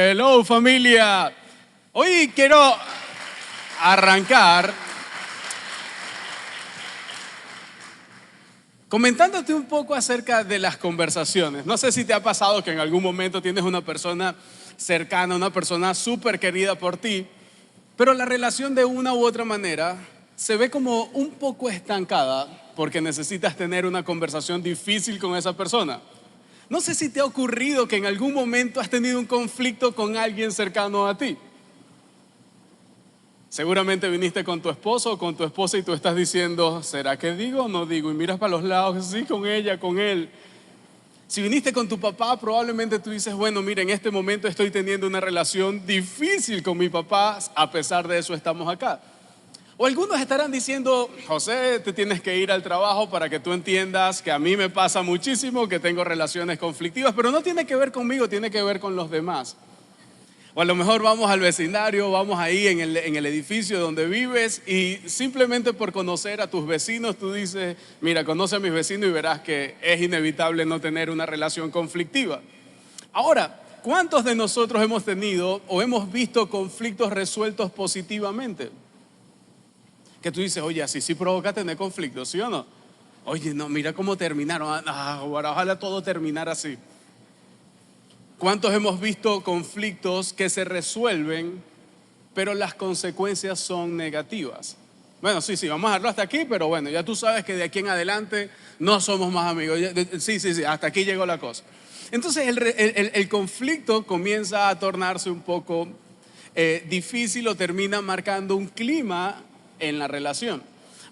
Hello familia, hoy quiero arrancar comentándote un poco acerca de las conversaciones. No sé si te ha pasado que en algún momento tienes una persona cercana, una persona súper querida por ti, pero la relación de una u otra manera se ve como un poco estancada porque necesitas tener una conversación difícil con esa persona. No sé si te ha ocurrido que en algún momento has tenido un conflicto con alguien cercano a ti. Seguramente viniste con tu esposo o con tu esposa y tú estás diciendo, ¿será que digo o no digo? Y miras para los lados, sí, con ella, con él. Si viniste con tu papá, probablemente tú dices, bueno, mira, en este momento estoy teniendo una relación difícil con mi papá, a pesar de eso estamos acá. O algunos estarán diciendo, José, te tienes que ir al trabajo para que tú entiendas que a mí me pasa muchísimo, que tengo relaciones conflictivas, pero no tiene que ver conmigo, tiene que ver con los demás. O a lo mejor vamos al vecindario, vamos ahí en el edificio donde vives y simplemente por conocer a tus vecinos tú dices, mira, conoce a mis vecinos y verás que es inevitable no tener una relación conflictiva. Ahora, ¿cuántos de nosotros hemos tenido o hemos visto conflictos resueltos positivamente? Que tú dices, oye, así sí provoca tener conflictos, ¿sí o no? Oye, no, mira cómo terminaron. Ojalá todo terminara así. ¿Cuántos hemos visto conflictos que se resuelven, pero las consecuencias son negativas? Bueno, sí, vamos a dejarlo hasta aquí, pero bueno, ya tú sabes que de aquí en adelante no somos más amigos. Sí, hasta aquí llegó la cosa. Entonces el conflicto comienza a tornarse un poco difícil o termina marcando un clima en la relación.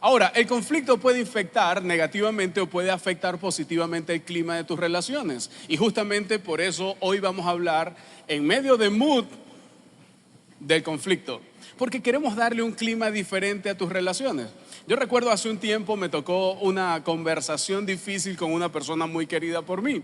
Ahora, el conflicto puede infectar negativamente o puede afectar positivamente el clima de tus relaciones. Y justamente por eso hoy vamos a hablar en medio de mood del conflicto. Porque queremos darle un clima diferente a tus relaciones. Yo recuerdo hace un tiempo me tocó una conversación difícil con una persona muy querida por mí.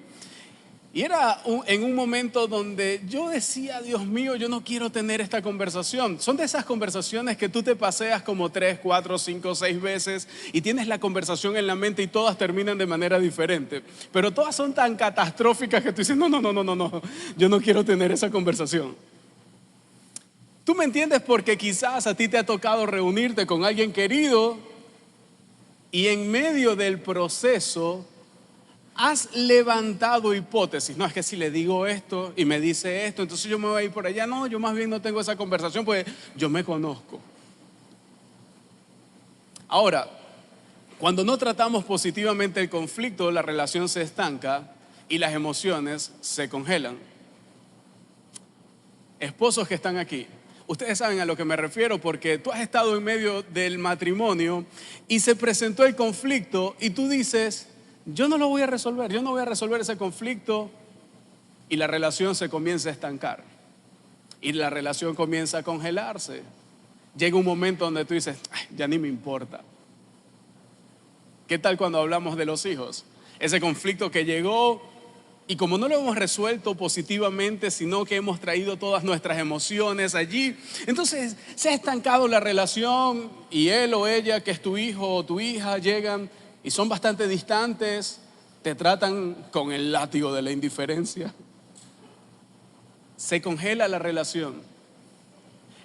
Y era en un momento donde yo decía, Dios mío, yo no quiero tener esta conversación. Son de esas conversaciones que tú te paseas como 3, 4, 5, 6 veces y tienes la conversación en la mente y todas terminan de manera diferente. Pero todas son tan catastróficas que tú dices, no, yo no quiero tener esa conversación. Tú me entiendes porque quizás a ti te ha tocado reunirte con alguien querido y en medio del proceso has levantado hipótesis. No, es que si le digo esto y me dice esto, entonces yo me voy a ir por allá. No, yo más bien no tengo esa conversación porque yo me conozco. Ahora, cuando no tratamos positivamente el conflicto, la relación se estanca y las emociones se congelan. Esposos que están aquí, ustedes saben a lo que me refiero porque tú has estado en medio del matrimonio y se presentó el conflicto y tú dices, yo no lo voy a resolver, yo no voy a resolver ese conflicto y la relación se comienza a estancar y la relación comienza a congelarse. Llega un momento donde tú dices, ya ni me importa. ¿Qué tal cuando hablamos de los hijos? Ese conflicto que llegó y como no lo hemos resuelto positivamente, sino que hemos traído todas nuestras emociones allí, entonces se ha estancado la relación y él o ella, que es tu hijo o tu hija, llegan y son bastante distantes, te tratan con el látigo de la indiferencia. Se congela la relación.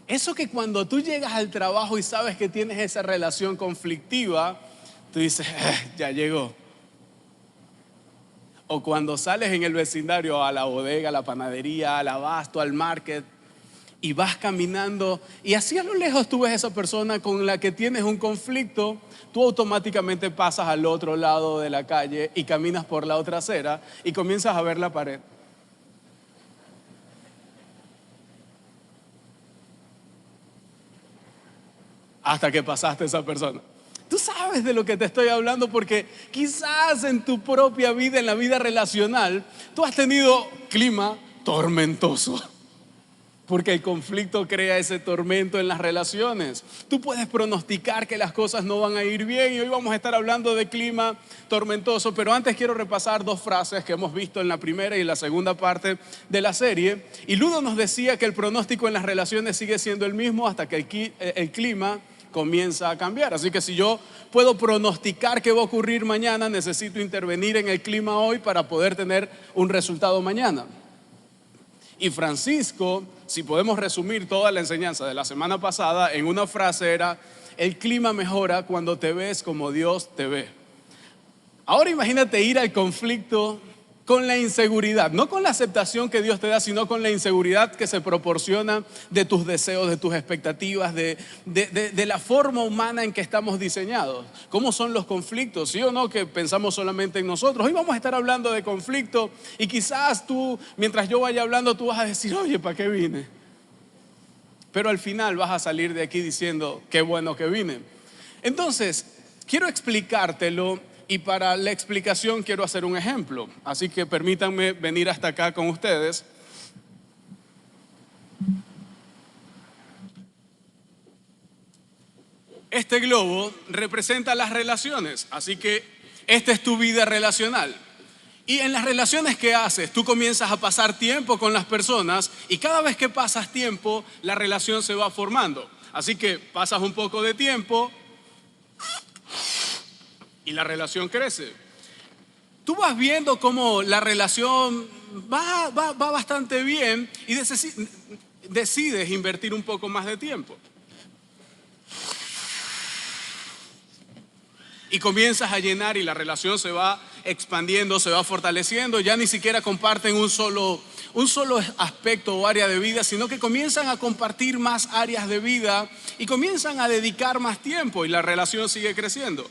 Eso que cuando tú llegas al trabajo y sabes que tienes esa relación conflictiva, tú dices, ya llegó. O cuando sales en el vecindario a la bodega, a la panadería, al abasto, al market, y vas caminando y así a lo lejos tú ves a esa persona con la que tienes un conflicto, tú automáticamente pasas al otro lado de la calle y caminas por la otra acera y comienzas a ver la pared. Hasta que pasaste a esa persona. Tú sabes de lo que te estoy hablando porque quizás en tu propia vida, en la vida relacional, tú has tenido clima tormentoso. Porque el conflicto crea ese tormento en las relaciones. Tú puedes pronosticar que las cosas no van a ir bien y hoy vamos a estar hablando de clima tormentoso, pero antes quiero repasar 2 frases que hemos visto en la primera y la segunda parte de la serie. Y Ludo nos decía que el pronóstico en las relaciones sigue siendo el mismo hasta que el clima comienza a cambiar. Así que si yo puedo pronosticar qué va a ocurrir mañana, necesito intervenir en el clima hoy para poder tener un resultado mañana. Y Francisco, si podemos resumir toda la enseñanza de la semana pasada en una frase era: el clima mejora cuando te ves como Dios te ve. Ahora imagínate ir al conflicto con la inseguridad, no con la aceptación que Dios te da, sino con la inseguridad que se proporciona de tus deseos, de tus expectativas, de la forma humana en que estamos diseñados. ¿Cómo son los conflictos? ¿Sí o no que pensamos solamente en nosotros? Hoy vamos a estar hablando de conflicto y quizás tú, mientras yo vaya hablando, tú vas a decir: oye, ¿para qué vine? Pero al final vas a salir de aquí diciendo: qué bueno que vine. Entonces, quiero explicártelo. Y para la explicación quiero hacer un ejemplo. Así que permítanme venir hasta acá con ustedes. Este globo representa las relaciones. Así que esta es tu vida relacional. Y en las relaciones que haces, tú comienzas a pasar tiempo con las personas. Y cada vez que pasas tiempo, la relación se va formando. Así que pasas un poco de tiempo y la relación crece. Tú vas viendo cómo la relación va bastante bien y decides invertir un poco más de tiempo. Y comienzas a llenar y la relación se va expandiendo, se va fortaleciendo. Ya ni siquiera comparten un solo aspecto o área de vida, sino que comienzan a compartir más áreas de vida y comienzan a dedicar más tiempo y la relación sigue creciendo.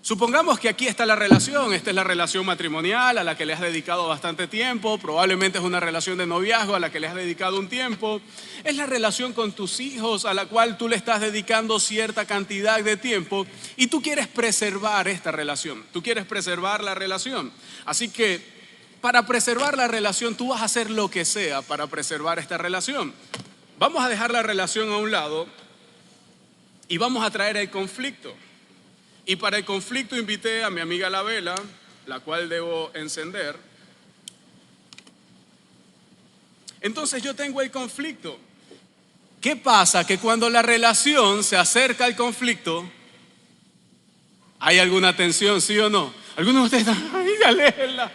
Supongamos que aquí está la relación, esta es la relación matrimonial a la que le has dedicado bastante tiempo, probablemente es una relación de noviazgo a la que le has dedicado un tiempo, es la relación con tus hijos a la cual tú le estás dedicando cierta cantidad de tiempo y tú quieres preservar esta relación, tú quieres preservar la relación. Así que para preservar la relación tú vas a hacer lo que sea para preservar esta relación. Vamos a dejar la relación a un lado y vamos a traer el conflicto. Y para el conflicto invité a mi amiga la vela, la cual debo encender. Entonces yo tengo el conflicto. ¿Qué pasa? Que cuando la relación se acerca al conflicto, ¿hay alguna tensión, sí o no? Algunos de ustedes están: ¡ay, aléjenla!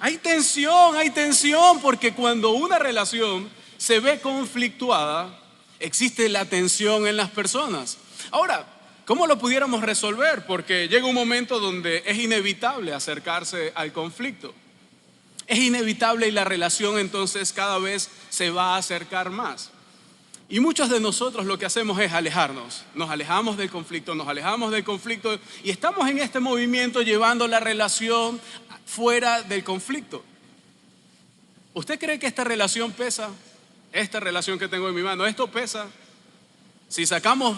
Hay tensión, porque cuando una relación se ve conflictuada, existe la tensión en las personas. Ahora, ¿cómo lo pudiéramos resolver? Porque llega un momento donde es inevitable acercarse al conflicto. Es inevitable y la relación entonces cada vez se va a acercar más. Y muchos de nosotros lo que hacemos es alejarnos. Nos alejamos del conflicto y estamos en este movimiento llevando la relación fuera del conflicto. ¿Usted cree que esta relación pesa? Esta relación que tengo en mi mano, ¿esto pesa? Si sacamos...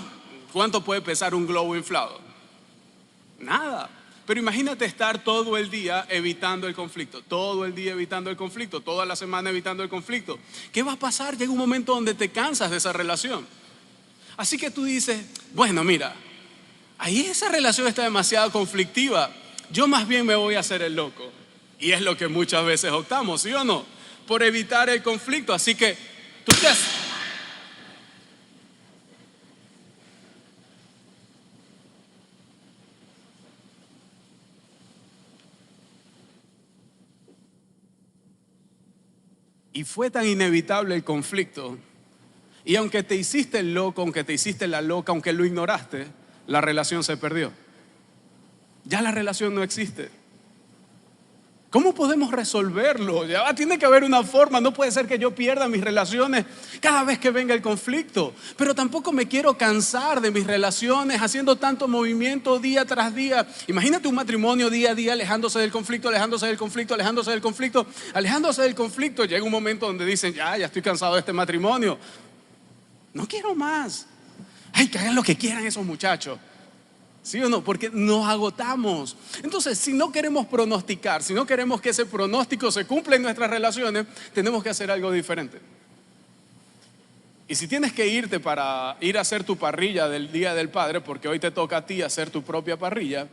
¿cuánto puede pesar un globo inflado? Nada. Pero imagínate estar todo el día evitando el conflicto, todo el día evitando el conflicto, toda la semana evitando el conflicto. ¿Qué va a pasar? Llega un momento donde te cansas de esa relación. Así que tú dices: bueno, mira, ahí esa relación está demasiado conflictiva, yo más bien me voy a hacer el loco. Y es lo que muchas veces optamos, ¿sí o no? Por evitar el conflicto. Así que tú te haces... Y fue tan inevitable el conflicto. Y aunque te hiciste el loco, aunque te hiciste la loca, aunque lo ignoraste, la relación se perdió. Ya la relación no existe. ¿Cómo podemos resolverlo? Ya tiene que haber una forma. No puede ser que yo pierda mis relaciones cada vez que venga el conflicto. Pero tampoco me quiero cansar de mis relaciones haciendo tanto movimiento día tras día. Imagínate un matrimonio día a día alejándose del conflicto, alejándose del conflicto, alejándose del conflicto, alejándose del conflicto. Llega un momento donde dicen: ya estoy cansado de este matrimonio. No quiero más. Ay, que hagan lo que quieran esos muchachos. ¿Sí o no? Porque nos agotamos. Entonces, si no queremos pronosticar, si no queremos que ese pronóstico se cumpla en nuestras relaciones, tenemos que hacer algo diferente. Y si tienes que irte para ir a hacer tu parrilla del Día del Padre, porque hoy te toca a ti hacer tu propia parrilla,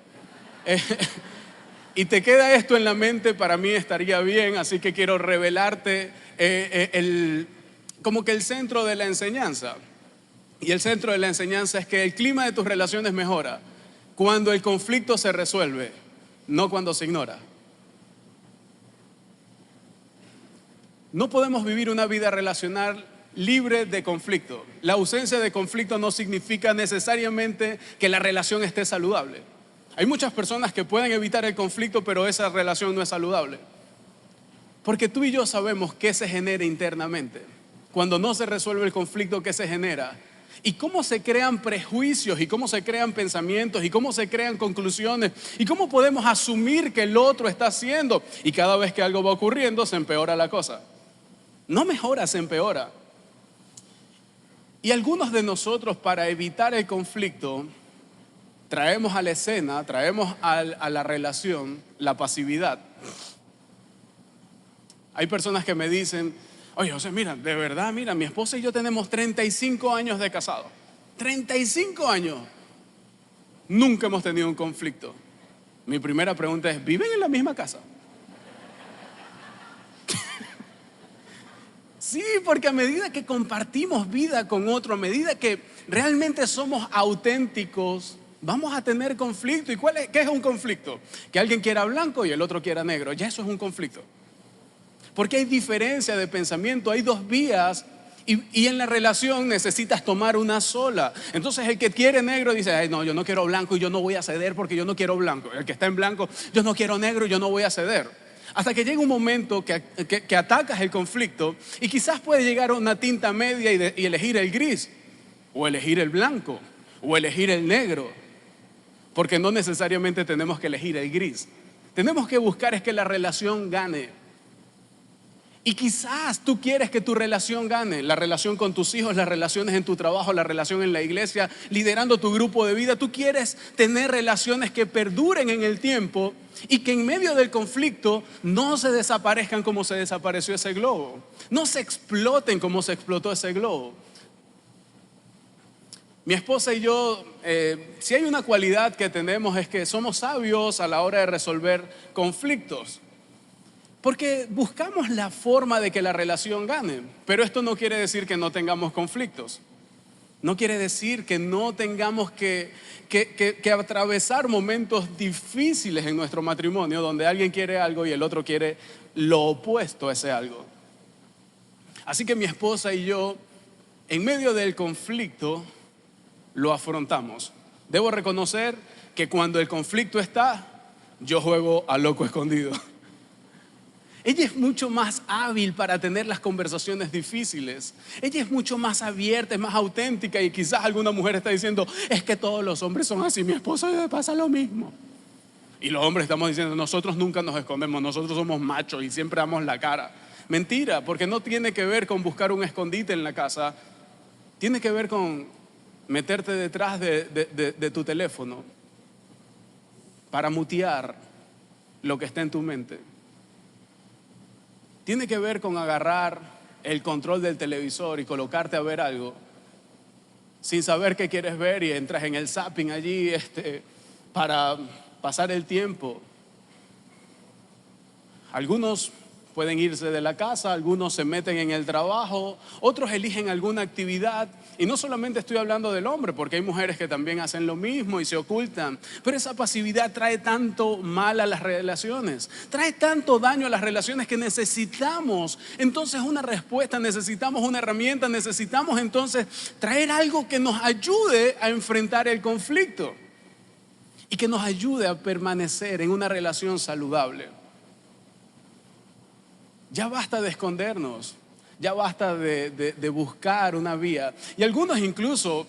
y te queda esto en la mente, para mí estaría bien. Así que quiero revelarte como que el centro de la enseñanza. Y el centro de la enseñanza es que el clima de tus relaciones mejora cuando el conflicto se resuelve, no cuando se ignora. No podemos vivir una vida relacional libre de conflicto. La ausencia de conflicto no significa necesariamente que la relación esté saludable. Hay muchas personas que pueden evitar el conflicto, pero esa relación no es saludable. Porque tú y yo sabemos qué se genera internamente. Cuando no se resuelve el conflicto, ¿qué se genera? Y cómo se crean prejuicios, y cómo se crean pensamientos, y cómo se crean conclusiones, y cómo podemos asumir que el otro está haciendo. Y cada vez que algo va ocurriendo, se empeora la cosa. No mejora, se empeora. Y algunos de nosotros, para evitar el conflicto, traemos a la escena, traemos a la relación la pasividad. Hay personas que me dicen: oye, José, mira, de verdad, mira, mi esposa y yo tenemos 35 años de casado. 35 años. Nunca hemos tenido un conflicto. Mi primera pregunta es: ¿viven en la misma casa? Sí, porque a medida que compartimos vida con otro, a medida que realmente somos auténticos, vamos a tener conflicto. ¿Y qué es un conflicto? Que alguien quiera blanco y el otro quiera negro. Ya eso es un conflicto. Porque hay diferencia de pensamiento, hay dos vías y en la relación necesitas tomar una sola. Entonces el que quiere negro dice: ay, no, yo no quiero blanco y yo no voy a ceder porque yo no quiero blanco. El que está en blanco: yo no quiero negro y yo no voy a ceder. Hasta que llega un momento que atacas el conflicto y quizás puede llegar a una tinta media y elegir el gris, o elegir el blanco, o elegir el negro. Porque no necesariamente tenemos que elegir el gris. Tenemos que buscar es que la relación gane. Y quizás tú quieres que tu relación gane, la relación con tus hijos, las relaciones en tu trabajo, la relación en la iglesia, liderando tu grupo de vida. Tú quieres tener relaciones que perduren en el tiempo y que en medio del conflicto no se desaparezcan como se desapareció ese globo, no se exploten como se explotó ese globo. Mi esposa y yo, si hay una cualidad que tenemos, es que somos sabios a la hora de resolver conflictos. Porque buscamos la forma de que la relación gane. Pero esto no quiere decir que no tengamos conflictos. No quiere decir que no tengamos que atravesar momentos difíciles en nuestro matrimonio, donde alguien quiere algo y el otro quiere lo opuesto a ese algo. Así que mi esposa y yo, en medio del conflicto, lo afrontamos. Debo reconocer que cuando el conflicto está, yo juego a loco escondido. Ella es mucho más hábil para tener las conversaciones difíciles. Ella es mucho más abierta, es más auténtica. Y quizás alguna mujer está diciendo: es que todos los hombres son así, mi esposo le pasa lo mismo. Y los hombres estamos diciendo: nosotros nunca nos escondemos, nosotros somos machos y siempre damos la cara. Mentira, porque no tiene que ver con buscar un escondite en la casa. Tiene que ver con meterte detrás de tu teléfono para mutear lo que está en tu mente. Tiene que ver con agarrar el control del televisor y colocarte a ver algo sin saber qué quieres ver y entras en el zapping allí para pasar el tiempo. Algunos pueden irse de la casa, algunos se meten en el trabajo, otros eligen alguna actividad. Y no solamente estoy hablando del hombre, porque hay mujeres que también hacen lo mismo y se ocultan. Pero esa pasividad trae tanto mal a las relaciones, trae tanto daño a las relaciones, que necesitamos entonces una respuesta, necesitamos una herramienta, necesitamos entonces traer algo que nos ayude a enfrentar el conflicto y que nos ayude a permanecer en una relación saludable. Ya basta de escondernos, ya basta de buscar una vía. Y algunos incluso,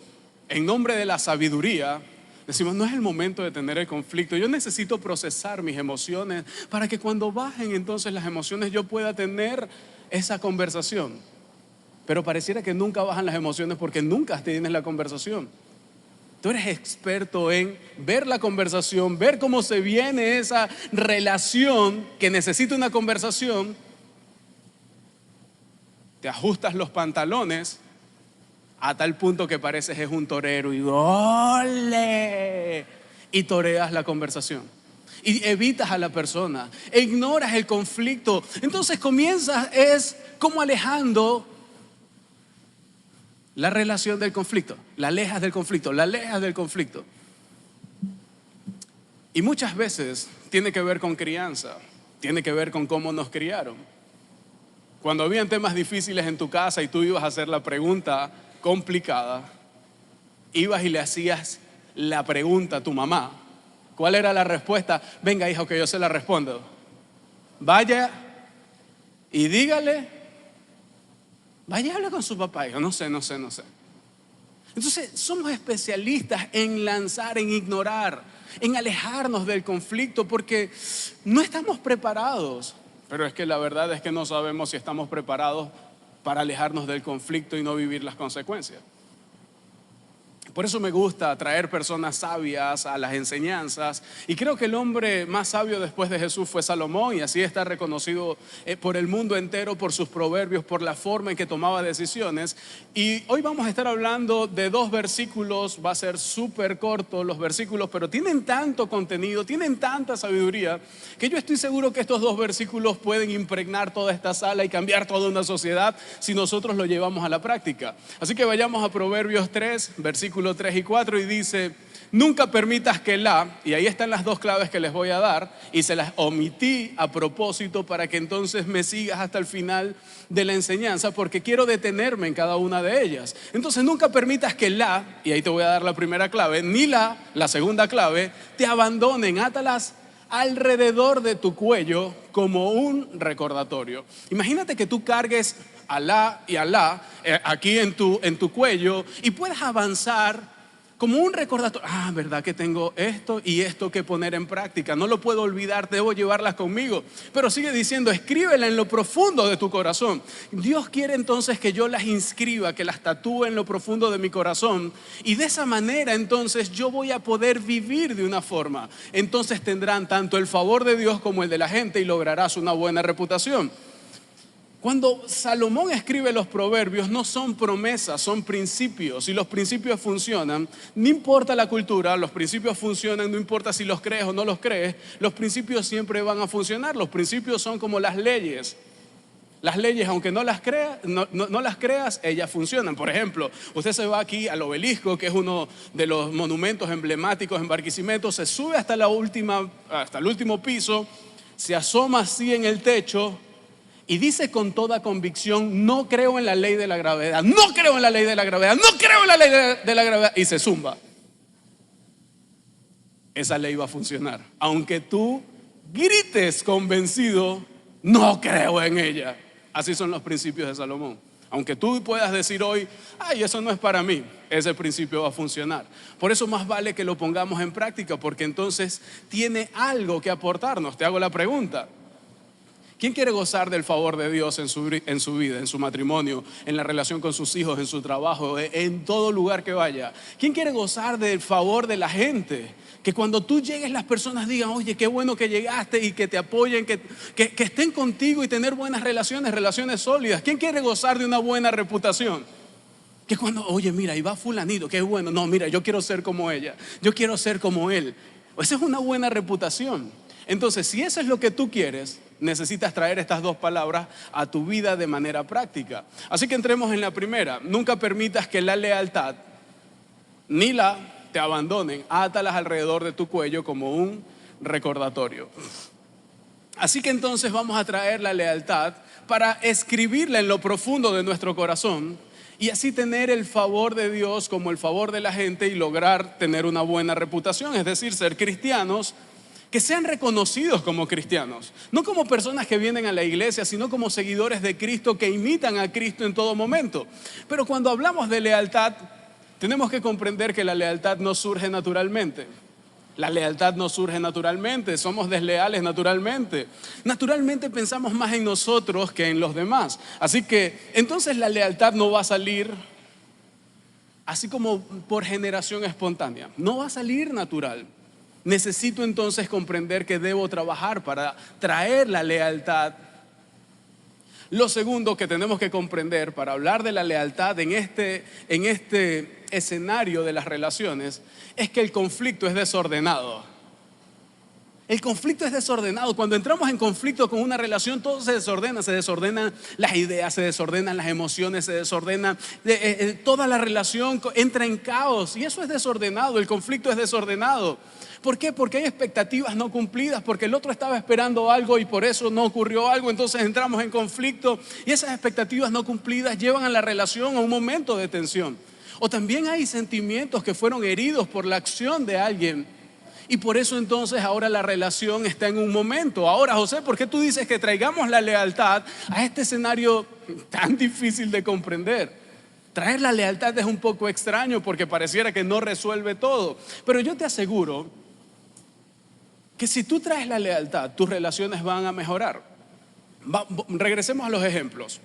en nombre de la sabiduría, decimos: no es el momento de tener el conflicto. Yo necesito procesar mis emociones para que cuando bajen entonces las emociones yo pueda tener esa conversación. Pero pareciera que nunca bajan las emociones porque nunca tienes la conversación. Tú eres experto en ver la conversación, ver cómo se viene esa relación que necesita una conversación. Te ajustas los pantalones a tal punto que pareces es un torero y ¡ole! Y toreas la conversación. Y evitas a la persona, ignoras el conflicto. Entonces comienzas como alejando la relación del conflicto. La alejas del conflicto, la alejas del conflicto. Y muchas veces tiene que ver con crianza, tiene que ver con cómo nos criaron. Cuando habían temas difíciles en tu casa y tú ibas a hacer la pregunta complicada, ibas y le hacías la pregunta a tu mamá. ¿Cuál era la respuesta? Venga, hijo, que yo se la respondo. Vaya y dígale, vaya y hable con su papá. Yo no sé. Entonces somos especialistas en lanzar, en ignorar, en alejarnos del conflicto porque no estamos preparados. Pero es que la verdad es que no sabemos si estamos preparados para alejarnos del conflicto y no vivir las consecuencias. Por eso me gusta traer personas sabias a las enseñanzas, y creo que el hombre más sabio después de Jesús fue Salomón, y así está reconocido por el mundo entero por sus proverbios, por la forma en que tomaba decisiones. Y hoy vamos a estar hablando de 2 versículos, va a ser súper corto los versículos, pero tienen tanto contenido, tienen tanta sabiduría, que yo estoy seguro que estos 2 versículos pueden impregnar toda esta sala y cambiar toda una sociedad si nosotros lo llevamos a la práctica. Así que vayamos a Proverbios 3, versículo 3 y 4, y dice: nunca permitas que y ahí están las 2 claves que les voy a dar, y se las omití a propósito para que entonces me sigas hasta el final de la enseñanza, porque quiero detenerme en cada una de ellas. Entonces nunca permitas que y ahí te voy a dar la primera clave, ni la segunda clave, te abandonen. Átalas alrededor de tu cuello como un recordatorio. Imagínate que tú cargues Alá y Alá aquí en tu cuello y puedas avanzar como un recordatorio. Verdad que tengo esto y esto que poner en práctica, no lo puedo olvidar, debo llevarlas conmigo. Pero sigue diciendo: escríbela en lo profundo de tu corazón. Dios quiere entonces que yo las inscriba, que las tatúe en lo profundo de mi corazón, y de esa manera entonces yo voy a poder vivir de una forma. Entonces tendrán tanto el favor de Dios como el de la gente y lograrás una buena reputación. Cuando Salomón escribe los proverbios, no son promesas, son principios, y los principios funcionan. No importa la cultura, los principios funcionan, no importa si los crees o no los crees, los principios siempre van a funcionar. Los principios son como las leyes. Las leyes, aunque no las creas, ellas funcionan. Por ejemplo, usted se va aquí al Obelisco, que es uno de los monumentos emblemáticos en Barquisimeto, se sube hasta el último piso, se asoma así en el techo y dice con toda convicción: no creo en la ley de la gravedad, no creo en la ley de la gravedad, no creo en la ley de la gravedad, y se zumba. Esa ley va a funcionar, aunque tú grites convencido: no creo en ella. Así son los principios de Salomón. Aunque tú puedas decir hoy: eso no es para mí, ese principio va a funcionar. Por eso más vale que lo pongamos en práctica, porque entonces tiene algo que aportarnos. Te hago la pregunta: ¿quién quiere gozar del favor de Dios en su vida, en su matrimonio, en la relación con sus hijos, en su trabajo, en todo lugar que vaya? ¿Quién quiere gozar del favor de la gente? Que cuando tú llegues las personas digan: oye, qué bueno que llegaste, y que te apoyen, que estén contigo y tener buenas relaciones sólidas. ¿Quién quiere gozar de una buena reputación? Que cuando, oye, mira, ahí va fulanito, qué bueno. No, mira, yo quiero ser como ella, yo quiero ser como él. Esa es una buena reputación. Entonces, si eso es lo que tú quieres, necesitas traer estas 2 palabras a tu vida de manera práctica. Así que entremos en la primera. Nunca permitas que la lealtad ni te abandonen. Átalas alrededor de tu cuello como un recordatorio. Así que entonces vamos a traer la lealtad para escribirla en lo profundo de nuestro corazón, y así tener el favor de Dios como el favor de la gente y lograr tener una buena reputación. Es decir, ser cristianos que sean reconocidos como cristianos, no como personas que vienen a la iglesia, sino como seguidores de Cristo que imitan a Cristo en todo momento. Pero cuando hablamos de lealtad, tenemos que comprender que la lealtad no surge naturalmente. La lealtad no surge naturalmente, somos desleales naturalmente. Naturalmente pensamos más en nosotros que en los demás. Así que entonces la lealtad no va a salir así como por generación espontánea, no va a salir natural. Necesito entonces comprender que debo trabajar para traer la lealtad. Lo segundo que tenemos que comprender para hablar de la lealtad en este escenario de las relaciones es que el conflicto es desordenado. El conflicto es desordenado. Cuando entramos en conflicto con una relación, todo se desordena. Se desordenan las ideas, se desordenan las emociones, se desordena. Toda la relación entra en caos y eso es desordenado. El conflicto es desordenado. ¿Por qué? Porque hay expectativas no cumplidas, porque el otro estaba esperando algo y por eso no ocurrió algo. Entonces entramos en conflicto y esas expectativas no cumplidas llevan a la relación a un momento de tensión. O también hay sentimientos que fueron heridos por la acción de alguien. Y por eso entonces ahora la relación está en un momento. Ahora, José, ¿por qué tú dices que traigamos la lealtad a este escenario tan difícil de comprender? Traer la lealtad es un poco extraño porque pareciera que no resuelve todo. Pero yo te aseguro que si tú traes la lealtad, tus relaciones van a mejorar. Regresemos a los ejemplos.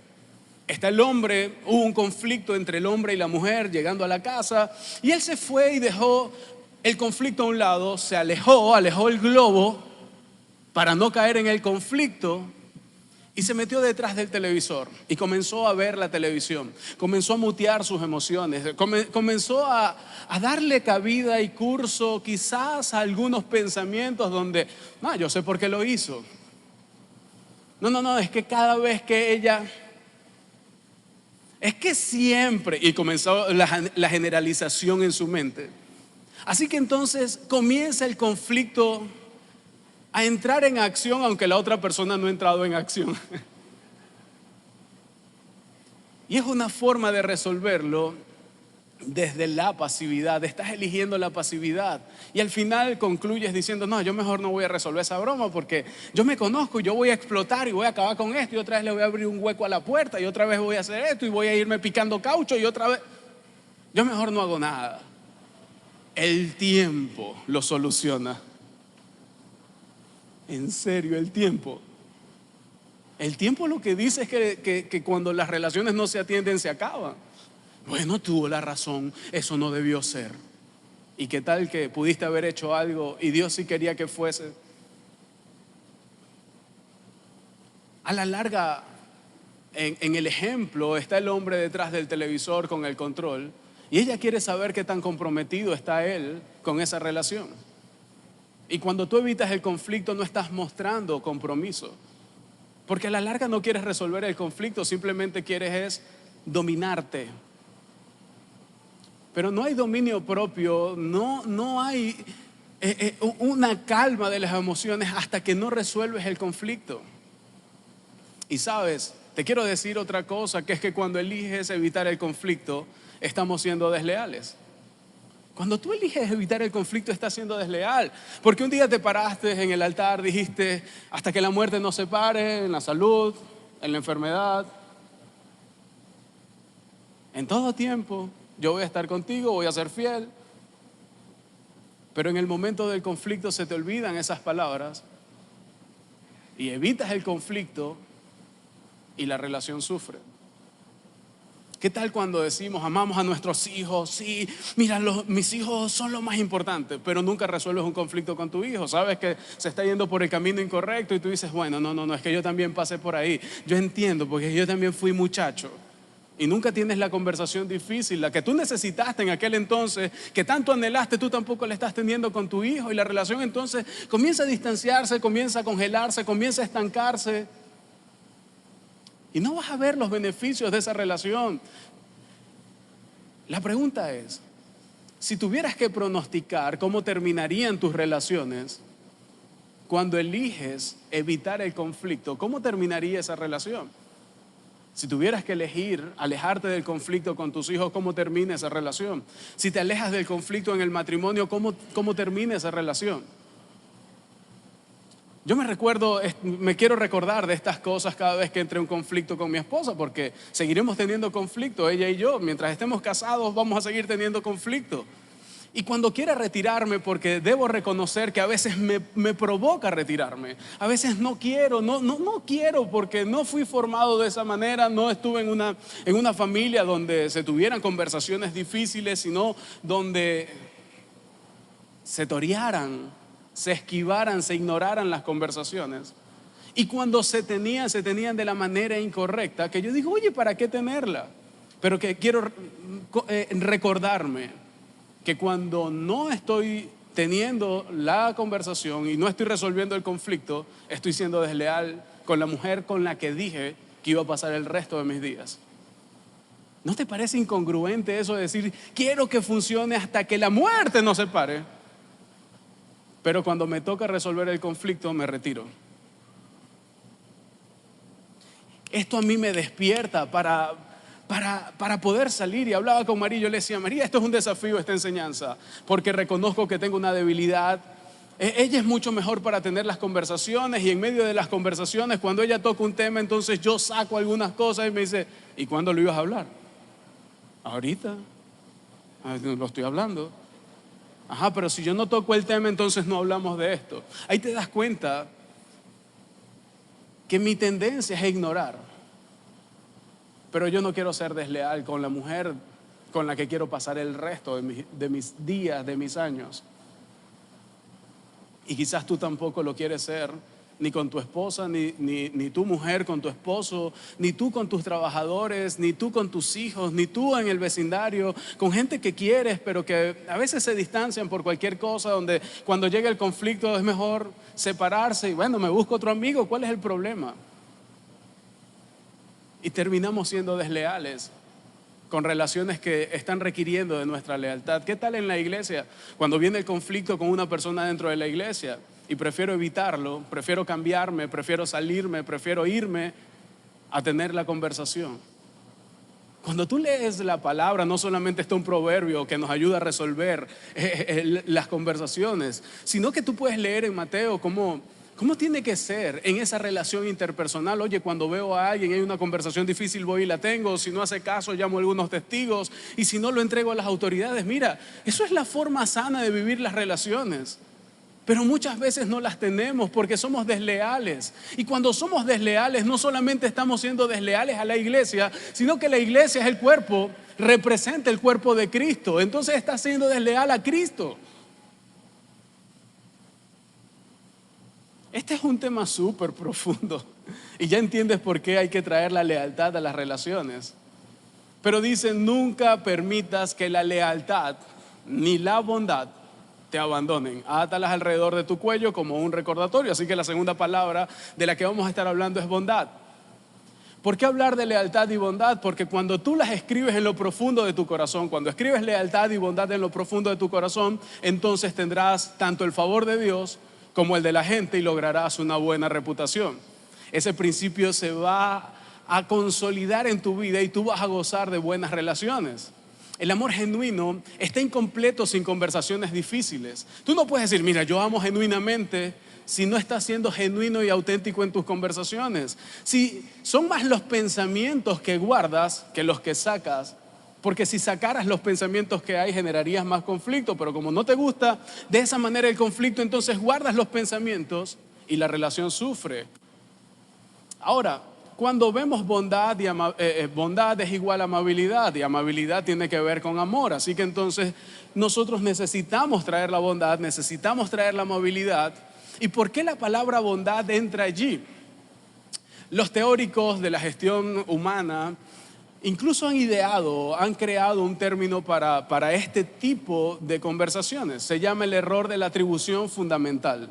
Está el hombre, hubo un conflicto entre el hombre y la mujer llegando a la casa y él se fue y dejó el conflicto a un lado, se alejó el globo para no caer en el conflicto y se metió detrás del televisor y comenzó a ver la televisión, comenzó a mutear sus emociones, comenzó a darle cabida y curso quizás a algunos pensamientos donde, no, yo sé por qué lo hizo. No, es que cada vez que ella... Es que siempre, y comenzó la generalización en su mente. Así que entonces comienza el conflicto a entrar en acción, aunque la otra persona no ha entrado en acción. Y es una forma de resolverlo desde la pasividad. Estás eligiendo la pasividad y al final concluyes diciendo, no, yo mejor no voy a resolver esa broma porque yo me conozco y yo voy a explotar y voy a acabar con esto y otra vez le voy a abrir un hueco a la puerta y otra vez voy a hacer esto y voy a irme picando caucho y otra vez, yo mejor no hago nada. El tiempo lo soluciona. En serio, el tiempo. El tiempo lo que dice es que cuando las relaciones no se atienden se acaban. Bueno, tuvo la razón, eso no debió ser. ¿Y qué tal que pudiste haber hecho algo y Dios sí quería que fuese? A la larga, en el ejemplo, está el hombre detrás del televisor con el control y ella quiere saber qué tan comprometido está él con esa relación. Y cuando tú evitas el conflicto no estás mostrando compromiso, porque a la larga no quieres resolver el conflicto, simplemente quieres es dominarte. Pero no hay dominio propio, no hay una calma de las emociones hasta que no resuelves el conflicto. Y sabes, te quiero decir otra cosa, que es que cuando eliges evitar el conflicto, estamos siendo desleales. Cuando tú eliges evitar el conflicto, estás siendo desleal. Porque un día te paraste en el altar, dijiste, hasta que la muerte nos separe, en la salud, en la enfermedad, en todo tiempo. Yo voy a estar contigo, voy a ser fiel. Pero en el momento del conflicto se te olvidan esas palabras y evitas el conflicto y la relación sufre. ¿Qué tal cuando decimos amamos a nuestros hijos? Sí, mira, mis hijos son lo más importante, pero nunca resuelves un conflicto con tu hijo. Sabes que se está yendo por el camino incorrecto y tú dices, bueno, no, es que yo también pasé por ahí. Yo entiendo, porque yo también fui muchacho. Y nunca tienes la conversación difícil, la que tú necesitaste en aquel entonces, que tanto anhelaste, tú tampoco la estás teniendo con tu hijo. Y la relación entonces comienza a distanciarse, comienza a congelarse, comienza a estancarse. Y no vas a ver los beneficios de esa relación. La pregunta es, si tuvieras que pronosticar cómo terminarían tus relaciones, cuando eliges evitar el conflicto, ¿cómo terminaría esa relación? Si tuvieras que elegir alejarte del conflicto con tus hijos, ¿cómo termina esa relación? Si te alejas del conflicto en el matrimonio, ¿cómo termina esa relación? Yo me quiero recordar de estas cosas cada vez que entre un conflicto con mi esposa, porque seguiremos teniendo conflicto, ella y yo. Mientras estemos casados vamos a seguir teniendo conflicto. Y cuando quiera retirarme, porque debo reconocer que a veces me provoca retirarme. A veces no quiero porque no fui formado de esa manera, no estuve en una familia donde se tuvieran conversaciones difíciles, sino donde se torearan, se esquivaran, se ignoraran las conversaciones. Y cuando se tenían de la manera incorrecta, que yo digo, oye, ¿para qué tenerla? Pero que quiero recordarme que cuando no estoy teniendo la conversación y no estoy resolviendo el conflicto, estoy siendo desleal con la mujer con la que dije que iba a pasar el resto de mis días. ¿No te parece incongruente eso de decir, quiero que funcione hasta que la muerte nos separe? Pero cuando me toca resolver el conflicto, me retiro. Esto a mí me despierta para poder salir. Y hablaba con María y yo le decía, María, esto es un desafío, esta enseñanza, porque reconozco que tengo una debilidad. Ella es mucho mejor para tener las conversaciones, y en medio de las conversaciones, cuando ella toca un tema, entonces yo saco algunas cosas y me dice, ¿y cuándo lo ibas a hablar? Ahorita. Lo estoy hablando. Ajá, pero si yo no toco el tema, entonces no hablamos de esto. Ahí te das cuenta que mi tendencia es ignorar. Pero yo no quiero ser desleal con la mujer con la que quiero pasar el resto de mis días, de mis años. Y quizás tú tampoco lo quieres ser, ni con tu esposa, ni tu mujer con tu esposo, ni tú con tus trabajadores, ni tú con tus hijos, ni tú en el vecindario, con gente que quieres, pero que a veces se distancian por cualquier cosa, donde cuando llega el conflicto es mejor separarse y bueno, me busco otro amigo, ¿cuál es el problema? Y terminamos siendo desleales con relaciones que están requiriendo de nuestra lealtad. ¿Qué tal en la iglesia? Cuando viene el conflicto con una persona dentro de la iglesia y prefiero evitarlo, prefiero cambiarme, prefiero salirme, prefiero irme a tener la conversación. Cuando tú lees la palabra, no solamente está un proverbio que nos ayuda a resolver las conversaciones, sino que tú puedes leer en Mateo cómo tiene que ser en esa relación interpersonal. Oye, cuando veo a alguien, hay una conversación difícil, voy y la tengo. Si no hace caso, llamo a algunos testigos. Y si no, lo entrego a las autoridades. Mira, eso es la forma sana de vivir las relaciones. Pero muchas veces no las tenemos porque somos desleales. Y cuando somos desleales, no solamente estamos siendo desleales a la iglesia, sino que la iglesia es el cuerpo, representa el cuerpo de Cristo. Entonces está siendo desleal a Cristo. Este es un tema súper profundo y ya entiendes por qué hay que traer la lealtad a las relaciones. Pero dicen, nunca permitas que la lealtad ni la bondad te abandonen. Átalas alrededor de tu cuello como un recordatorio. Así que la segunda palabra de la que vamos a estar hablando es bondad. ¿Por qué hablar de lealtad y bondad? Porque cuando tú las escribes en lo profundo de tu corazón, cuando escribes lealtad y bondad en lo profundo de tu corazón, entonces tendrás tanto el favor de Dios como el de la gente y lograrás una buena reputación. Ese principio se va a consolidar en tu vida y tú vas a gozar de buenas relaciones. El amor genuino está incompleto sin conversaciones difíciles. Tú no puedes decir, mira, yo amo genuinamente, si no estás siendo genuino y auténtico en tus conversaciones. Si son más los pensamientos que guardas que los que sacas, porque si sacaras los pensamientos que hay generarías más conflicto, pero como no te gusta de esa manera el conflicto, entonces guardas los pensamientos y la relación sufre. Ahora, cuando vemos bondad, bondad es igual a amabilidad, y amabilidad tiene que ver con amor. Así que entonces nosotros necesitamos traer la bondad, necesitamos traer la amabilidad. ¿Y por qué la palabra bondad entra allí? Los teóricos de la gestión humana incluso han creado un término para este tipo de conversaciones. Se llama el error de la atribución fundamental.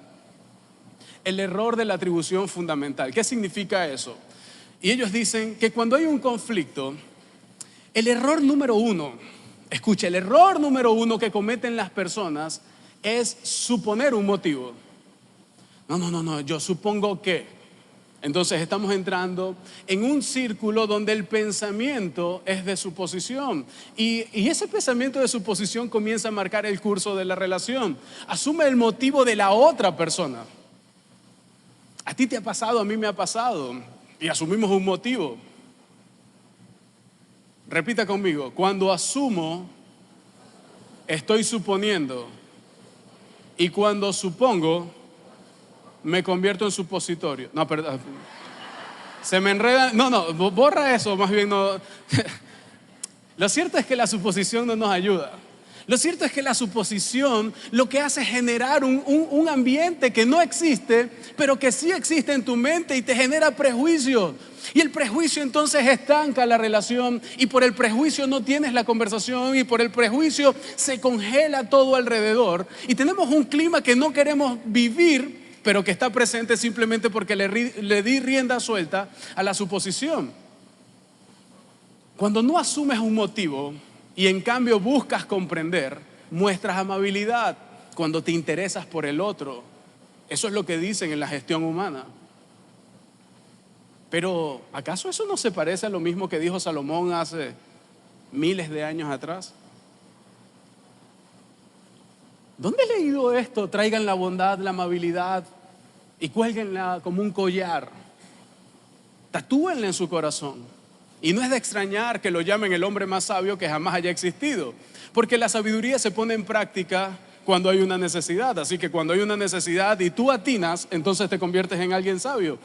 El error de la atribución fundamental. ¿Qué significa eso? Y ellos dicen que cuando hay un conflicto, el error número uno que cometen las personas es suponer un motivo. No, yo supongo que. Entonces estamos entrando en un círculo donde el pensamiento es de suposición y ese pensamiento de suposición comienza a marcar el curso de la relación. Asume el motivo de la otra persona. A ti te ha pasado, a mí me ha pasado y asumimos un motivo. Repita conmigo, cuando asumo, estoy suponiendo, y cuando supongo, me convierto en supositorio. No, perdón. Se me enreda. No, borra eso, más bien no. Lo cierto es que la suposición no nos ayuda. Lo cierto es que la suposición lo que hace es generar un ambiente que no existe, pero que sí existe en tu mente y te genera prejuicio. Y el prejuicio entonces estanca la relación y por el prejuicio no tienes la conversación y por el prejuicio se congela todo alrededor. Y tenemos un clima que no queremos vivir, pero que está presente simplemente porque le di rienda suelta a la suposición. Cuando no asumes un motivo y en cambio buscas comprender, muestras amabilidad cuando te interesas por el otro. Eso es lo que dicen en la gestión humana. Pero ¿acaso eso no se parece a lo mismo que dijo Salomón hace miles de años atrás? ¿Dónde he leído esto? Traigan la bondad, la amabilidad y cuélguenla como un collar. Tatúenla en su corazón. Y no es de extrañar que lo llamen el hombre más sabio que jamás haya existido, porque la sabiduría se pone en práctica cuando hay una necesidad. Así que cuando hay una necesidad y tú atinas, entonces te conviertes en alguien sabio.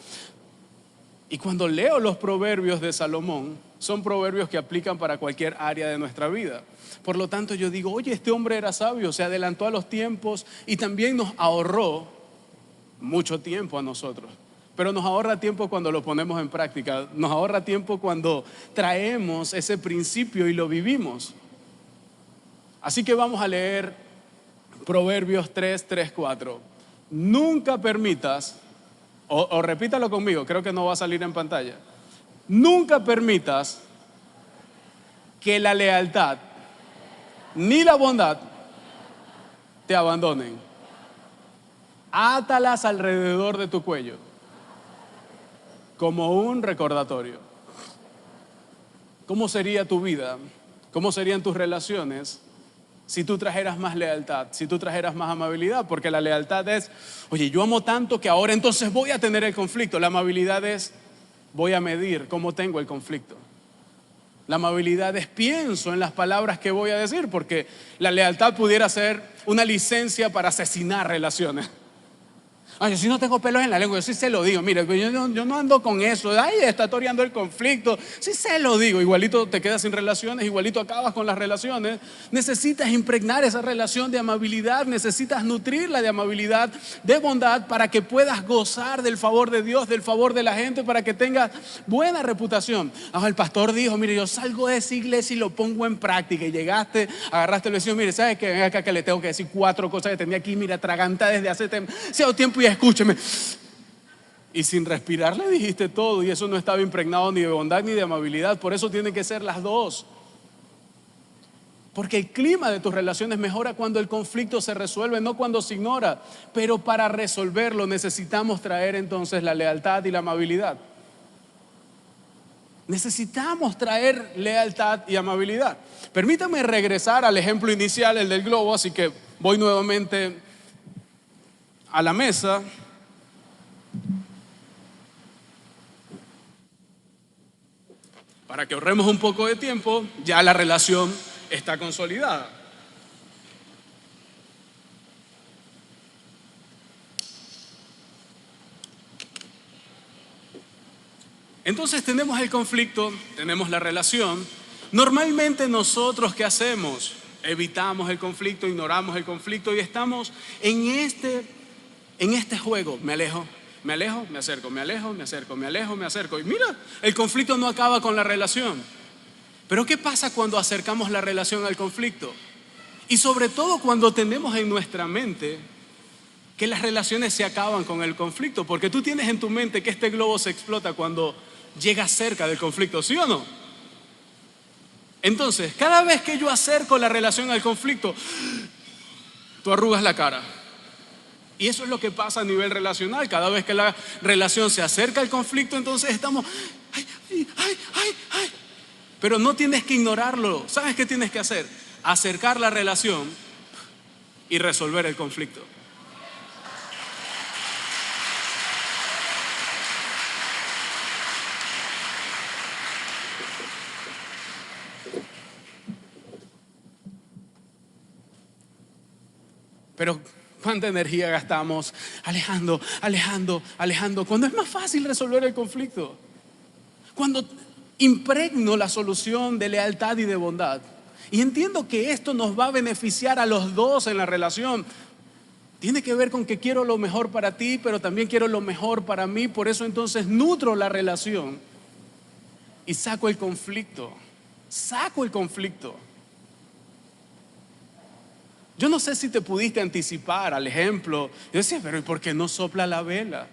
Y cuando leo los proverbios de Salomón, son proverbios que aplican para cualquier área de nuestra vida. Por lo tanto yo digo, oye, este hombre era sabio, se adelantó a los tiempos y también nos ahorró mucho tiempo a nosotros. Pero nos ahorra tiempo cuando lo ponemos en práctica, nos ahorra tiempo cuando traemos ese principio y lo vivimos. Así que vamos a leer Proverbios 3, 4. Nunca permitas, o repítalo conmigo, creo que no va a salir en pantalla. Nunca permitas que la lealtad ni la bondad te abandonen. Átalas alrededor de tu cuello como un recordatorio. ¿Cómo sería tu vida? ¿Cómo serían tus relaciones si tú trajeras más lealtad, si tú trajeras más amabilidad? Porque la lealtad es, oye, yo amo tanto que ahora entonces voy a tener el conflicto. La amabilidad es, voy a medir cómo tengo el conflicto. La amabilidad es, pienso en las palabras que voy a decir, porque la lealtad pudiera ser una licencia para asesinar relaciones. Ay, yo sí no tengo pelos en la lengua, yo sí se lo digo. Mira, yo no ando con eso. Ay, está toreando el conflicto. Sí se lo digo. Igualito te quedas sin relaciones, igualito acabas con las relaciones. Necesitas impregnar esa relación de amabilidad, necesitas nutrirla de amabilidad, de bondad, para que puedas gozar del favor de Dios, del favor de la gente, para que tengas buena reputación. El pastor dijo, mire, yo salgo de esa iglesia y lo pongo en práctica. Y llegaste, agarraste el vecino, mire, ¿sabes qué? Ven acá que le tengo que decir 4 cosas que tenía aquí, mira, atragantada desde hace tiempo y escúcheme. Y sin respirar le dijiste todo y eso no estaba impregnado ni de bondad ni de amabilidad. Por eso tienen que ser las dos. Porque el clima de tus relaciones mejora cuando el conflicto se resuelve, no cuando se ignora. Pero para resolverlo necesitamos traer entonces la lealtad y la amabilidad. Necesitamos traer lealtad y amabilidad. Permítame regresar al ejemplo inicial, el del globo, así que voy nuevamente a la mesa. Para que ahorremos un poco de tiempo, ya la relación está consolidada. Entonces tenemos el conflicto, tenemos la relación. Normalmente nosotros, ¿qué hacemos? Evitamos el conflicto, ignoramos el conflicto y estamos en este juego. Me alejo, me acerco, me alejo, me acerco, me alejo, me acerco. Y mira, el conflicto no acaba con la relación. Pero ¿qué pasa cuando acercamos la relación al conflicto? Y sobre todo cuando tenemos en nuestra mente que las relaciones se acaban con el conflicto. Porque tú tienes en tu mente que este globo se explota cuando llegas cerca del conflicto, ¿sí o no? Entonces, cada vez que yo acerco la relación al conflicto, tú arrugas la cara. Y eso es lo que pasa a nivel relacional. Cada vez que la relación se acerca al conflicto, entonces estamos, ay. Pero no tienes que ignorarlo. ¿Sabes qué tienes que hacer? Acercar la relación y resolver el conflicto. Pero ¿cuánta energía gastamos alejando, cuando es más fácil resolver el conflicto? Cuando impregno la solución de lealtad y de bondad Y entiendo que esto nos va a beneficiar a los dos en la relación. Tiene que ver con que quiero lo mejor para ti, pero también quiero lo mejor para mí. Por eso entonces nutro la relación y saco el conflicto. Saco el conflicto. Yo no sé si te pudiste anticipar al ejemplo. Yo decía, pero ¿y por qué no sopla la vela?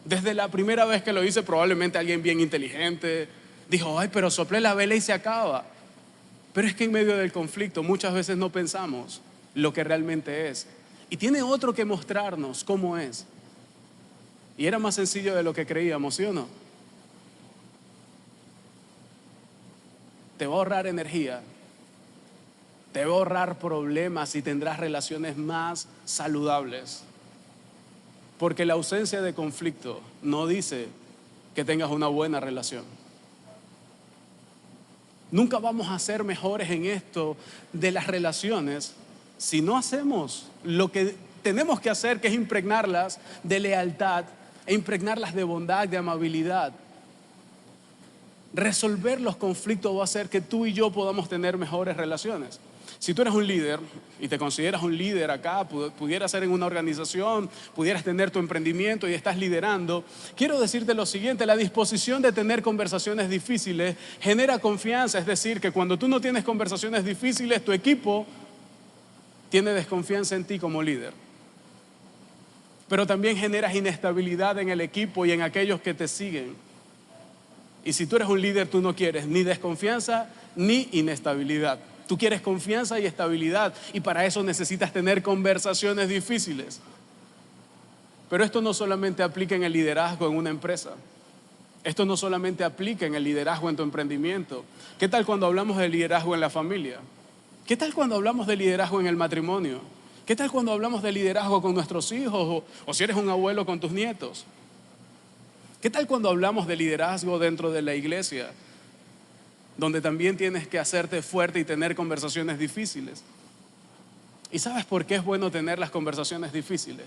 Desde la primera vez que lo hice, probablemente alguien bien inteligente dijo, ay, pero sople la vela y se acaba. Pero es que en medio del conflicto muchas veces no pensamos lo que realmente es. Y tiene otro que mostrarnos cómo es. Y era más sencillo de lo que creíamos, ¿sí o no? Te va a ahorrar energía, te va a ahorrar problemas y tendrás relaciones más saludables. Porque la ausencia de conflicto no dice que tengas una buena relación. Nunca vamos a ser mejores en esto de las relaciones si no hacemos lo que tenemos que hacer, que es impregnarlas de lealtad e impregnarlas de bondad, de amabilidad. Resolver los conflictos va a hacer que tú y yo podamos tener mejores relaciones. Si tú eres un líder y te consideras un líder acá, pudieras ser en una organización, pudieras tener tu emprendimiento y estás liderando, quiero decirte lo siguiente: la disposición de tener conversaciones difíciles genera confianza. Es decir, que cuando tú no tienes conversaciones difíciles, tu equipo tiene desconfianza en ti como líder. Pero también generas inestabilidad en el equipo y en aquellos que te siguen. Y si tú eres un líder, tú no quieres ni desconfianza ni inestabilidad. Tú quieres confianza y estabilidad, y para eso necesitas tener conversaciones difíciles. Pero esto no solamente aplica en el liderazgo en una empresa. Esto no solamente aplica en el liderazgo en tu emprendimiento. ¿Qué tal cuando hablamos de liderazgo en la familia? ¿Qué tal cuando hablamos de liderazgo en el matrimonio? ¿Qué tal cuando hablamos de liderazgo con nuestros hijos o si eres un abuelo con tus nietos? ¿Qué tal cuando hablamos de liderazgo dentro de la iglesia, donde también tienes que hacerte fuerte y tener conversaciones difíciles? ¿Y sabes por qué es bueno tener las conversaciones difíciles?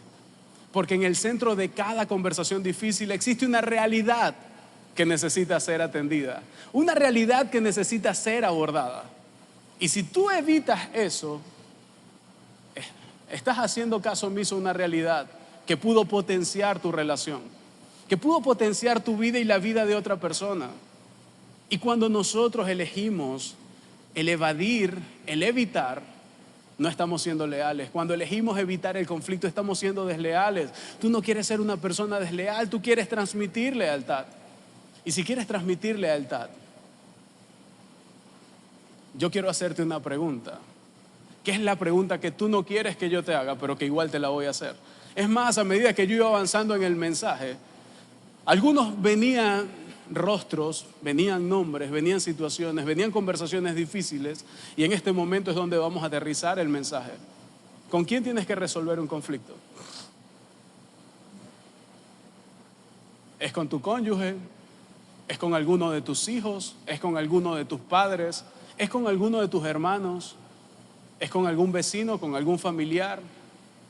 Porque en el centro de cada conversación difícil existe una realidad que necesita ser atendida, una realidad que necesita ser abordada. Y si tú evitas eso, estás haciendo caso omiso a una realidad que pudo potenciar tu relación, que pudo potenciar tu vida y la vida de otra persona. Y cuando nosotros elegimos el evadir, el evitar, no estamos siendo leales. Cuando elegimos evitar el conflicto, estamos siendo desleales. Tú no quieres ser una persona desleal, tú quieres transmitir lealtad. Y si quieres transmitir lealtad, yo quiero hacerte una pregunta, que es la pregunta que tú no quieres que yo te haga, pero que igual te la voy a hacer. Es más, a medida que yo iba avanzando en el mensaje, algunos venían rostros, venían nombres, venían situaciones, venían conversaciones difíciles, y en este momento es donde vamos a aterrizar el mensaje. ¿Con quién tienes que resolver un conflicto? ¿Es con tu cónyuge? ¿Es con alguno de tus hijos? ¿Es con alguno de tus padres? ¿Es con alguno de tus hermanos? ¿Es con algún vecino, con algún familiar?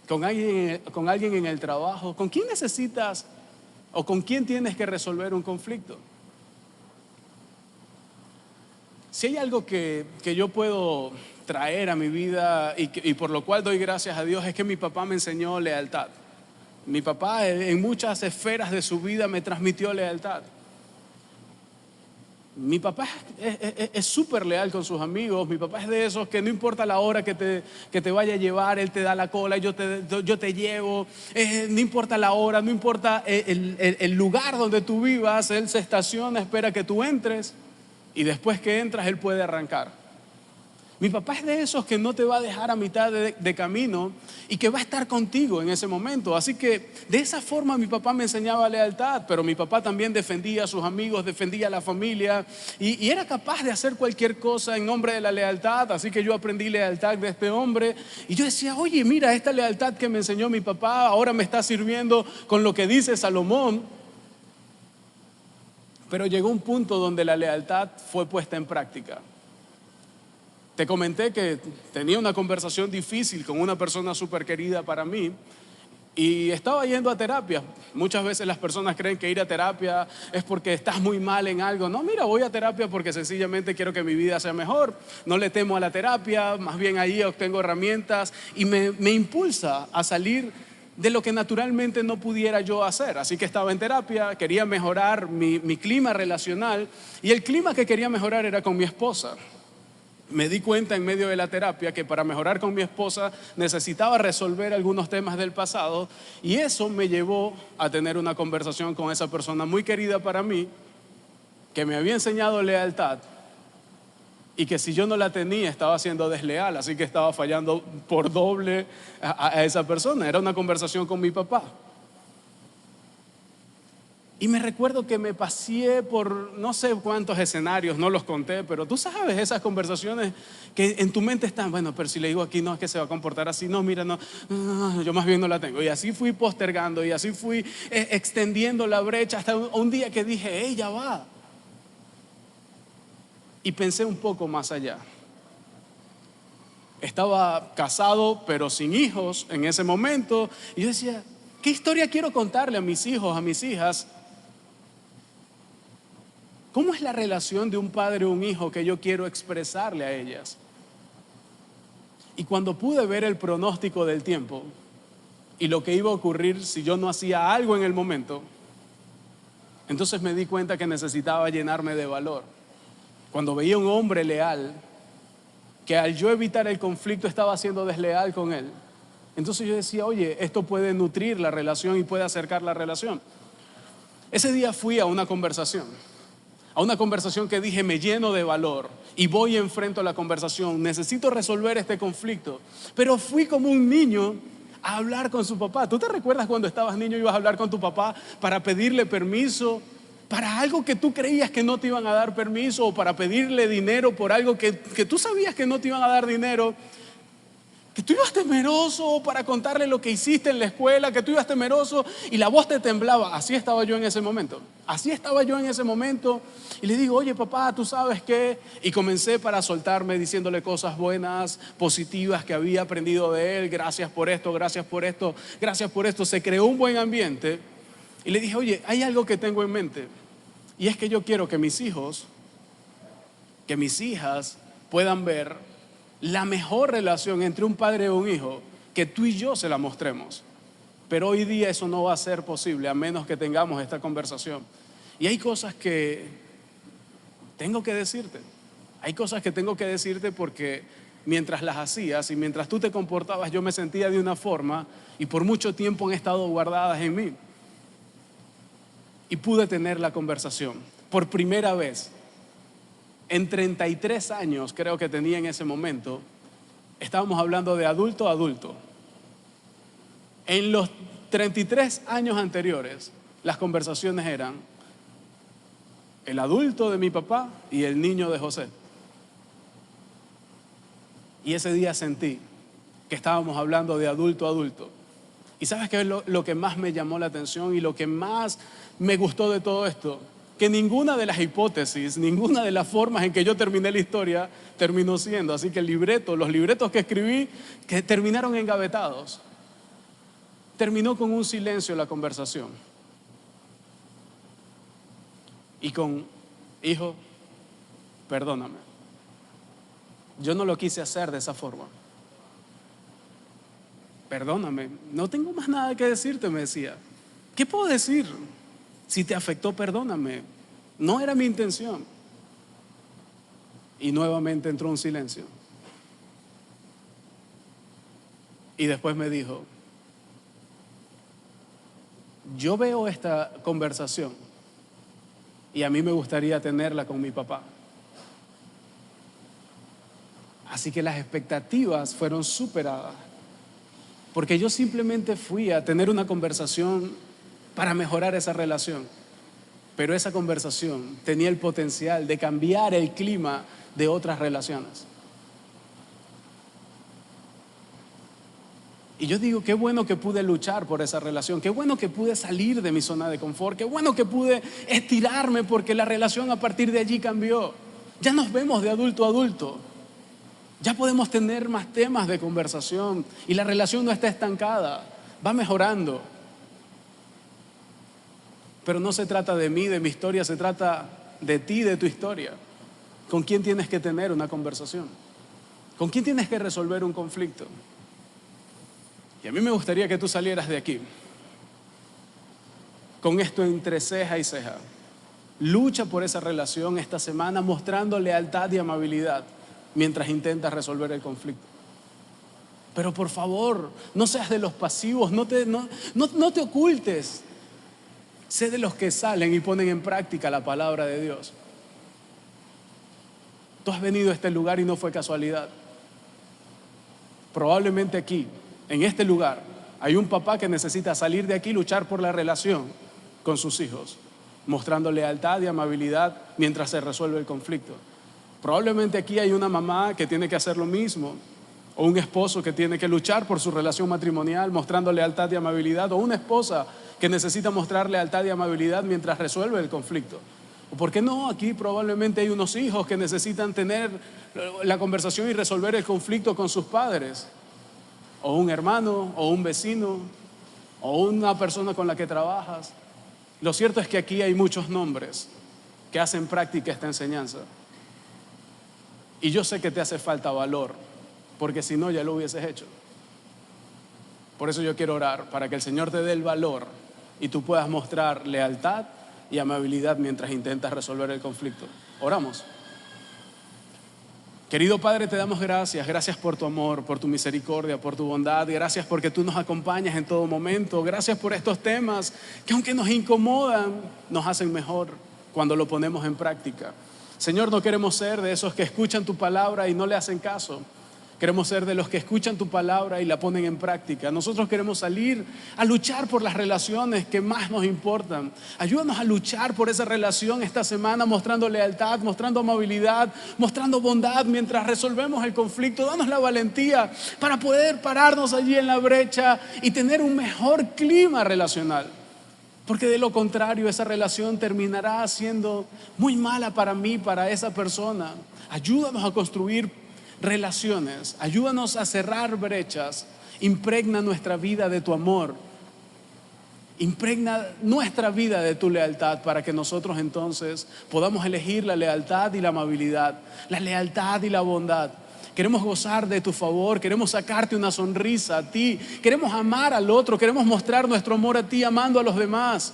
¿Con alguien en el trabajo? ¿Con quién necesitas o con quién tienes que resolver un conflicto? Si hay algo que yo puedo traer a mi vida y por lo cual doy gracias a Dios, es que mi papá me enseñó lealtad. Mi papá en muchas esferas de su vida me transmitió lealtad. Mi papá es súper leal con sus amigos. Mi papá es de esos que no importa la hora que te vaya a llevar, él te da la cola y yo te llevo. No importa la hora, no importa el lugar donde tú vivas, él se estaciona, espera que tú entres y después que entras él puede arrancar. Mi papá es de esos que no te va a dejar a mitad de camino y que va a estar contigo en ese momento. Así que de esa forma mi papá me enseñaba lealtad, pero mi papá también defendía a sus amigos, defendía a la familia y era capaz de hacer cualquier cosa en nombre de la lealtad. Así que yo aprendí lealtad de este hombre y yo decía, oye, mira, esta lealtad que me enseñó mi papá ahora me está sirviendo con lo que dice Salomón. Pero llegó un punto donde la lealtad fue puesta en práctica. Te comenté que tenía una conversación difícil con una persona súper querida para mí Y estaba yendo a terapia. Muchas veces las personas creen que ir a terapia es porque estás muy mal en algo. No, mira, voy a terapia porque sencillamente quiero que mi vida sea mejor. No le temo a la terapia, más bien ahí obtengo herramientas y me impulsa a salir de lo que naturalmente no pudiera yo hacer. Así que estaba en terapia, quería mejorar mi clima relacional y el clima que quería mejorar era con mi esposa. Me di cuenta en medio de la terapia que para mejorar con mi esposa necesitaba resolver algunos temas del pasado y eso me llevó a tener una conversación con esa persona muy querida para mí, que me había enseñado lealtad y que si yo no la tenía estaba siendo desleal, así que estaba fallando por doble a esa persona. Era una conversación con mi papá. Y me recuerdo que me paseé por no sé cuántos escenarios, no los conté, pero tú sabes esas conversaciones que en tu mente están, bueno, pero si le digo aquí no es que se va a comportar así, no, mira, no, yo más bien no la tengo. Y así fui postergando y así fui extendiendo la brecha hasta un día que dije, hey, ya va. Y pensé un poco más allá. Estaba casado pero sin hijos en ese momento y yo decía, ¿qué historia quiero contarle a mis hijos, a mis hijas? ¿Cómo es la relación de un padre o un hijo que yo quiero expresarle a ellas? Y cuando pude ver el pronóstico del tiempo y lo que iba a ocurrir si yo no hacía algo en el momento, entonces me di cuenta que necesitaba llenarme de valor. Cuando veía un hombre leal, que al yo evitar el conflicto estaba siendo desleal con él, entonces yo decía, oye, esto puede nutrir la relación y puede acercar la relación. Ese día fui a una conversación que dije, me lleno de valor y voy y enfrento la conversación, necesito resolver este conflicto. Pero fui como un niño a hablar con su papá. ¿Tú te recuerdas cuando estabas niño y ibas a hablar con tu papá para pedirle permiso para algo que tú creías que no te iban a dar permiso, o para pedirle dinero por algo que tú sabías que no te iban a dar dinero? Que tú ibas temeroso para contarle lo que hiciste en la escuela, que tú ibas temeroso y la voz te temblaba. Así estaba yo en ese momento. Y le digo, oye papá, ¿tú sabes qué? Y comencé para soltarme diciéndole cosas buenas, positivas que había aprendido de él. Gracias por esto, gracias por esto, gracias por esto. Se creó un buen ambiente. Y le dije, oye, hay algo que tengo en mente. Y es que yo quiero que mis hijos, que mis hijas puedan ver la mejor relación entre un padre y un hijo, que tú y yo se la mostremos. Pero hoy día eso no va a ser posible a menos que tengamos esta conversación. Y hay cosas que tengo que decirte. Hay cosas que tengo que decirte porque mientras las hacías y mientras tú te comportabas, yo me sentía de una forma y por mucho tiempo han estado guardadas en mí. Y pude tener la conversación por primera vez. En 33 años creo que tenía en ese momento, estábamos hablando de adulto a adulto. En los 33 años anteriores, las conversaciones eran el adulto de mi papá y el niño de José. Y ese día sentí que estábamos hablando de adulto a adulto. ¿Y sabes qué es lo que más me llamó la atención y lo que más me gustó de todo esto? Que ninguna de las hipótesis, ninguna de las formas en que yo terminé la historia terminó siendo. Así que los libretos que escribí, que terminaron engavetados, terminó con un silencio la conversación. Y con, hijo, perdóname. Yo no lo quise hacer de esa forma. Perdóname, no tengo más nada que decirte, me decía. ¿Qué puedo decir? Si te afectó, perdóname. No era mi intención. Y nuevamente entró un silencio. Y después me dijo, yo veo esta conversación y a mí me gustaría tenerla con mi papá. Así que las expectativas fueron superadas. Porque yo simplemente fui a tener una conversación para mejorar esa relación. Pero esa conversación tenía el potencial de cambiar el clima de otras relaciones. Y yo digo, qué bueno que pude luchar por esa relación, qué bueno que pude salir de mi zona de confort, qué bueno que pude estirarme porque la relación a partir de allí cambió. Ya nos vemos de adulto a adulto. Ya podemos tener más temas de conversación y la relación no está estancada. va mejorando. Pero no se trata de mí, de mi historia, se trata de ti, de tu historia. ¿Con quién tienes que tener una conversación? ¿Con quién tienes que resolver un conflicto? Y a mí me gustaría que tú salieras de aquí con esto entre ceja y ceja. Lucha por esa relación esta semana mostrando lealtad y amabilidad mientras intentas resolver el conflicto. Pero por favor, no seas de los pasivos, no te ocultes. Sé de los que salen y ponen en práctica la palabra de Dios. Tú has venido a este lugar y no fue casualidad. Probablemente aquí, en este lugar, hay un papá que necesita salir de aquí y luchar por la relación con sus hijos, mostrando lealtad y amabilidad mientras se resuelve el conflicto. Probablemente aquí hay una mamá que tiene que hacer lo mismo, o un esposo que tiene que luchar por su relación matrimonial, mostrando lealtad y amabilidad, o una esposa que necesita mostrar lealtad y amabilidad mientras resuelve el conflicto. ¿O por qué no? Aquí probablemente hay unos hijos que necesitan tener la conversación y resolver el conflicto con sus padres, o un hermano, o un vecino, o una persona con la que trabajas. Lo cierto es que aquí hay muchos nombres que hacen práctica esta enseñanza. Y yo sé que te hace falta valor, porque si no ya lo hubieses hecho. Por eso yo quiero orar, para que el Señor te dé el valor y tú puedas mostrar lealtad y amabilidad mientras intentas resolver el conflicto. Oramos. Querido Padre, te damos gracias. Gracias por tu amor, por tu misericordia, por tu bondad. Gracias porque tú nos acompañas en todo momento. Gracias por estos temas que, aunque nos incomodan, nos hacen mejor cuando lo ponemos en práctica. Señor, no queremos ser de esos que escuchan tu palabra y no le hacen caso. Queremos ser de los que escuchan tu palabra y la ponen en práctica. Nosotros queremos salir a luchar por las relaciones que más nos importan. Ayúdanos a luchar por esa relación esta semana, mostrando lealtad, mostrando amabilidad, mostrando bondad mientras resolvemos el conflicto. Danos la valentía para poder pararnos allí en la brecha y tener un mejor clima relacional. Porque de lo contrario, esa relación terminará siendo muy mala para mí, para esa persona. Ayúdanos a construir relaciones, ayúdanos a cerrar brechas, impregna nuestra vida de tu amor, impregna nuestra vida de tu lealtad para que nosotros entonces podamos elegir la lealtad y la amabilidad, la lealtad y la bondad. Queremos gozar de tu favor, queremos sacarte una sonrisa a ti, queremos amar al otro, queremos mostrar nuestro amor a ti amando a los demás.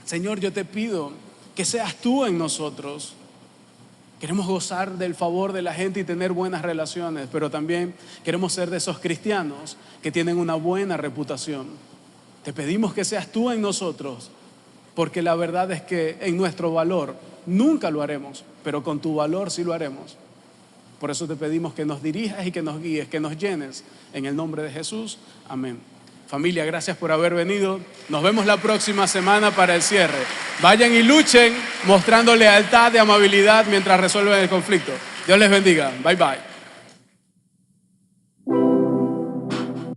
Señor, yo te pido que seas tú en nosotros. Queremos gozar del favor de la gente y tener buenas relaciones, pero también queremos ser de esos cristianos que tienen una buena reputación. Te pedimos que seas tú en nosotros, porque la verdad es que en nuestro valor nunca lo haremos, pero con tu valor sí lo haremos. Por eso te pedimos que nos dirijas y que nos guíes, que nos llenes. En el nombre de Jesús, amén. Familia, gracias por haber venido. Nos vemos la próxima semana para el cierre. Vayan y luchen mostrando lealtad y amabilidad mientras resuelven el conflicto. Dios les bendiga. Bye bye.